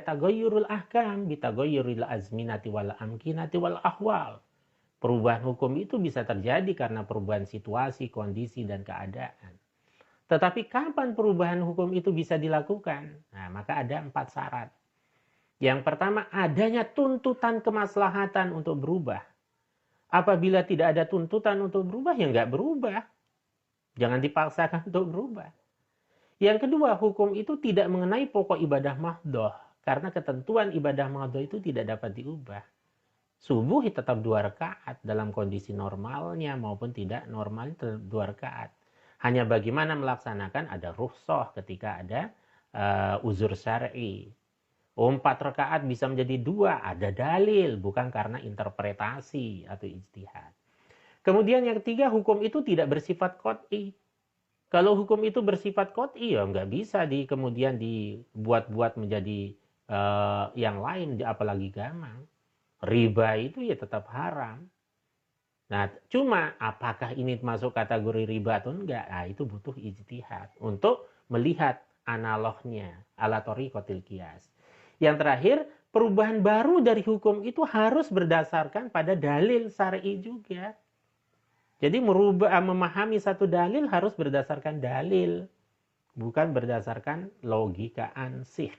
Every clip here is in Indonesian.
Taghayyurul ahkam bitaghayyuril azminati wal amkinati wal ahwal. Perubahan hukum itu bisa terjadi karena perubahan situasi, kondisi, dan keadaan. Tetapi kapan perubahan hukum itu bisa dilakukan? Nah, maka ada 4 syarat. Yang pertama, adanya tuntutan kemaslahatan untuk berubah. Apabila tidak ada tuntutan untuk berubah, ya nggak berubah. Jangan dipaksakan untuk berubah. Yang kedua, hukum itu tidak mengenai pokok ibadah mahdhoh. Karena ketentuan ibadah mahdhoh itu tidak dapat diubah. Subuh tetap 2 rakaat dalam kondisi normalnya maupun tidak normalnya tetap 2 rakaat. Hanya bagaimana melaksanakan ada rukhsah ketika ada uzur syar'i. 4 rakaat bisa menjadi 2, ada dalil, bukan karena interpretasi atau ijtihad. Kemudian yang ketiga, hukum itu tidak bersifat qat'i. Kalau hukum itu bersifat qat'i, ya nggak bisa kemudian dibuat-buat menjadi yang lain, apalagi gamang. Riba itu ya tetap haram. Nah, cuma apakah ini masuk kategori riba atau enggak? Nah, itu butuh ijtihad untuk melihat analognya, ala thariqatil qiyas. Yang terakhir, perubahan baru dari hukum itu harus berdasarkan pada dalil syar'i juga. Jadi memahami satu dalil harus berdasarkan dalil, bukan berdasarkan logika ansih.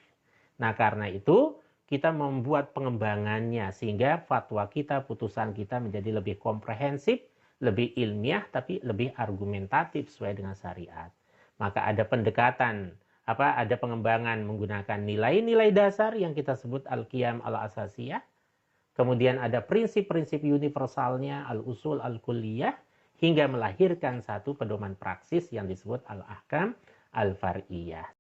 Nah, karena itu kita membuat pengembangannya sehingga fatwa kita, putusan kita menjadi lebih komprehensif, lebih ilmiah, tapi lebih argumentatif sesuai dengan syariat. Maka ada pendekatan, ada pengembangan menggunakan nilai-nilai dasar yang kita sebut al-qiyam al-asasiyah. Kemudian ada prinsip-prinsip universalnya, al-usul al-kulliyah, hingga melahirkan satu pedoman praksis yang disebut al-ahkam al-far'iyah.